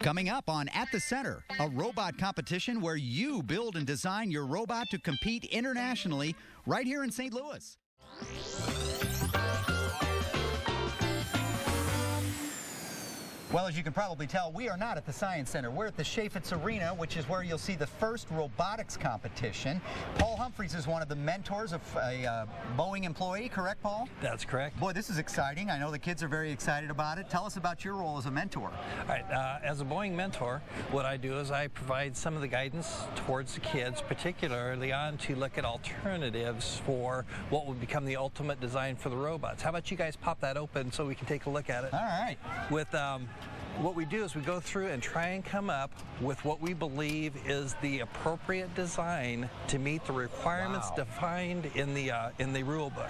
Coming up on At the Center, a robot competition where you build and design your robot to compete internationally right here in St. Louis. Well, as you can probably tell, we are not at the Science Center. We're at the Chaffetz Arena, which is where you'll see the first robotics competition. Paul Humphreys is one of the mentors of a Boeing employee, correct, Paul? That's correct. Boy, this is exciting. I know the kids are very excited about it. Tell us about your role as a mentor. All right, as a Boeing mentor, what I do is I provide some of the guidance towards the kids, particularly on to look at alternatives for what would become the ultimate design for the robots. How about you guys pop that open so we can take a look at it? All right. With what we do is we go through and try and come up with what we believe is the appropriate design to meet the requirements defined in the rule book.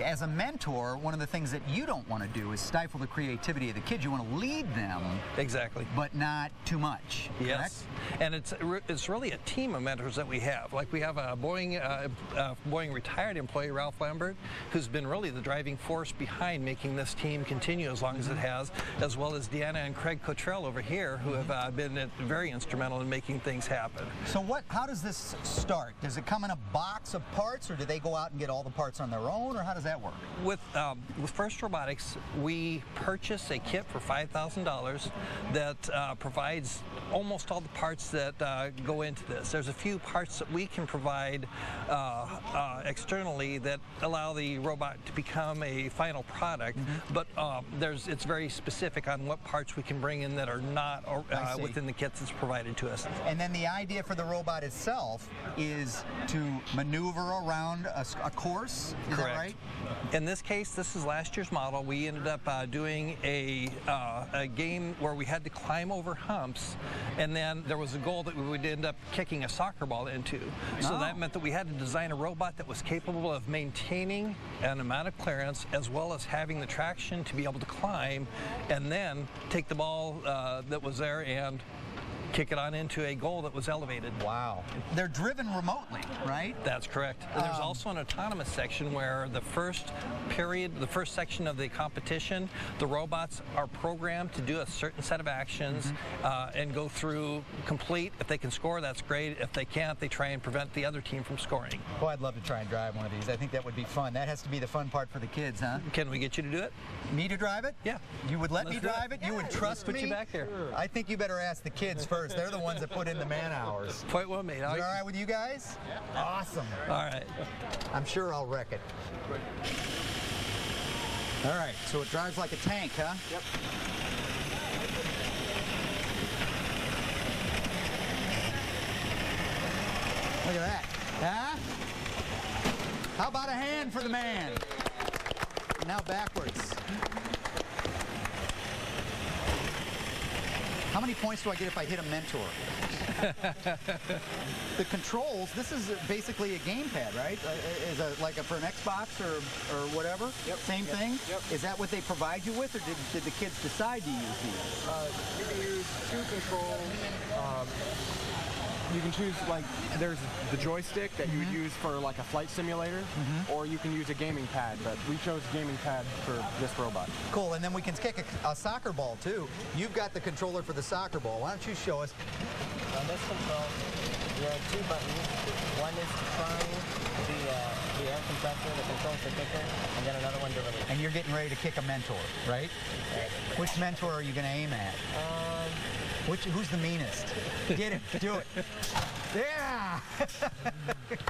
As a mentor, one of the things that you don't want to do is stifle the creativity of the kids. You want to lead them. Exactly. But not too much. Yes. Correct? And it's really a team of mentors that we have. Like we have a Boeing retired employee, Ralph Lambert, who's been really the driving force behind making this team continue as long as it has, as well as Deanna and Craig Cottrell over here, who have been very instrumental in making things happen. So how does this start? Does it come in a box of parts, or do they go out and get all the parts on their own, or how does that work? With First Robotics, we purchase a kit for $5,000 that provides almost all the parts that go into this. There's a few parts that we can provide externally that allow the robot to become a final product, but it's very specific on what parts we can bring in that are not within the kits that's provided to us. And then the idea for the robot itself is to maneuver around a course, is that right? In this case, this is last year's model. We ended up doing a game where we had to climb over humps, and then there was a goal that we would end up kicking a soccer ball into. So that meant that we had to design a robot that was capable of maintaining an amount of clearance as well as having the traction to be able to climb and then take the ball that was there and kick it on into a goal that was elevated. Wow. They're driven remotely, right? That's correct. There's also an autonomous section where the first section of the competition, the robots are programmed to do a certain set of actions and go through complete. If they can score, that's great. If they can't, they try and prevent the other team from scoring. Well, I'd love to try and drive one of these. I think that would be fun. That has to be the fun part for the kids, huh? Can we get you to do it? Me to drive it? Yeah. You would let me drive it? You would trust me? Put you back here. I think you better ask the kids first. They're the ones that put in the man hours. Quite well made. Is it all right with you guys? Yeah. Awesome. All right. I'm sure I'll wreck it. All right, so it drives like a tank, huh? Yep. Look at that. Huh? How about a hand for the man? Now backwards. How many points do I get if I hit a mentor? The controls, this is basically a gamepad, right? Like for an Xbox or whatever? Yep. Same thing? Yep. Is that what they provide you with, or did the kids decide to use these? You can use two controls. You can choose, like, there's the joystick that you would use for like a flight simulator, or you can use a gaming pad, but we chose gaming pad for this robot. Cool, and then we can kick a soccer ball too. You've got the controller for the soccer ball. Why don't you show us? On this control, you have two buttons. One is to prime the air compressor, the controls the kicker, and then another one to release. And you're getting ready to kick a mentor, right? Which mentor are you going to aim at? Who's the meanest? Get him. Do it. Yeah!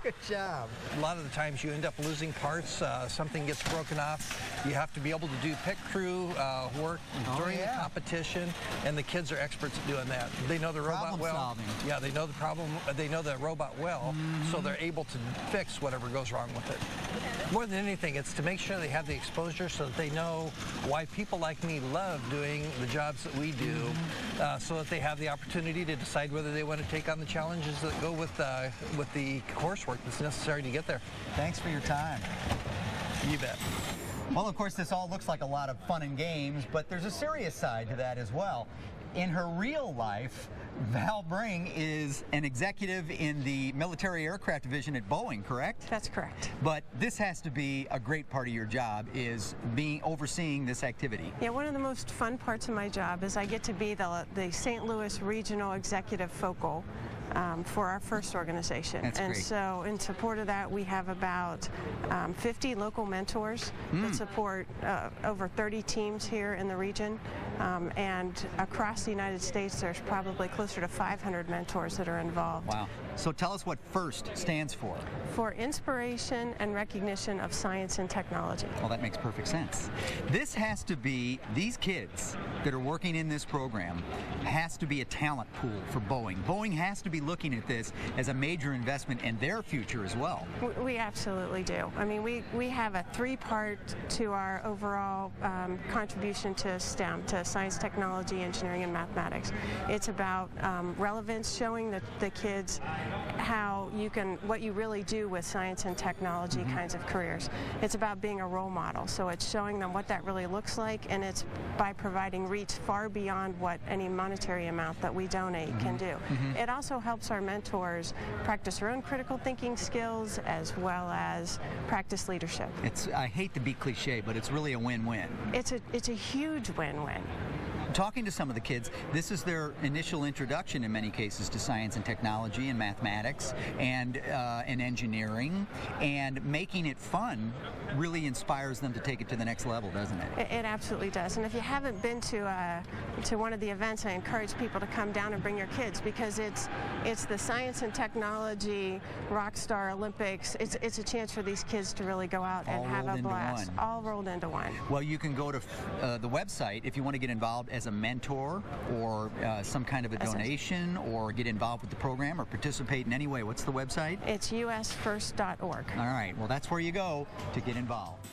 Good job. A lot of the times you end up losing parts. Something gets broken off. You have to be able to do pit crew work during the competition, and the kids are experts at doing that. They know the robot well. Solving. Yeah, they know the problem. They know the robot well, so they're able to fix whatever goes wrong with it. More than anything, it's to make sure they have the exposure so that they know why people like me love doing the jobs that we do, so that they have the opportunity to decide whether they want to take on the challenges that go with the coursework that's necessary to get there. Thanks for your time. You bet. Well, of course, this all looks like a lot of fun and games, but there's a serious side to that as well. in her real life, Val Bring is an executive in the military aircraft division at Boeing, correct? That's correct. But this has to be a great part of your job, is overseeing this activity. Yeah, one of the most fun parts of my job is I get to be the St. Louis Regional Executive Focal for our FIRST organization. That's and great. So in support of that, we have about 50 local mentors that support over 30 teams here in the region. And across the United States, there's probably closer to 500 mentors that are involved. Wow. So tell us what FIRST stands for. For Inspiration and Recognition of Science and Technology. Well, that makes perfect sense. This has to be, these kids that are working in this program has to be a talent pool for Boeing. Boeing has to be looking at this as a major investment in their future as well. We absolutely do. I mean, we have a three-part to our overall contribution to STEM, to science, technology, engineering, and mathematics. It's about relevance, showing the kids what you really do with science and technology kinds of careers. It's about being a role model, so it's showing them what that really looks like, and it's by providing reach far beyond what any monetary amount that we donate can do. It also helps our mentors practice their own critical thinking skills as well as practice leadership. I hate to be cliche, but it's really a win-win. It's a huge win-win. Talking to some of the kids, this is their initial introduction in many cases to science and technology and mathematics and engineering, and making it fun really inspires them to take it to the next level, doesn't it? It absolutely does. And if you haven't been to one of the events, I encourage people to come down and bring your kids, because it's the science and technology Rockstar Olympics. It's a chance for these kids to really go out and have a blast. All rolled into one. Well, you can go to the website if you want to get involved as a mentor or some kind of a donation, or get involved with the program or participate in any way. What's the website? It's usfirst.org. All right. Well, that's where you go to get involved.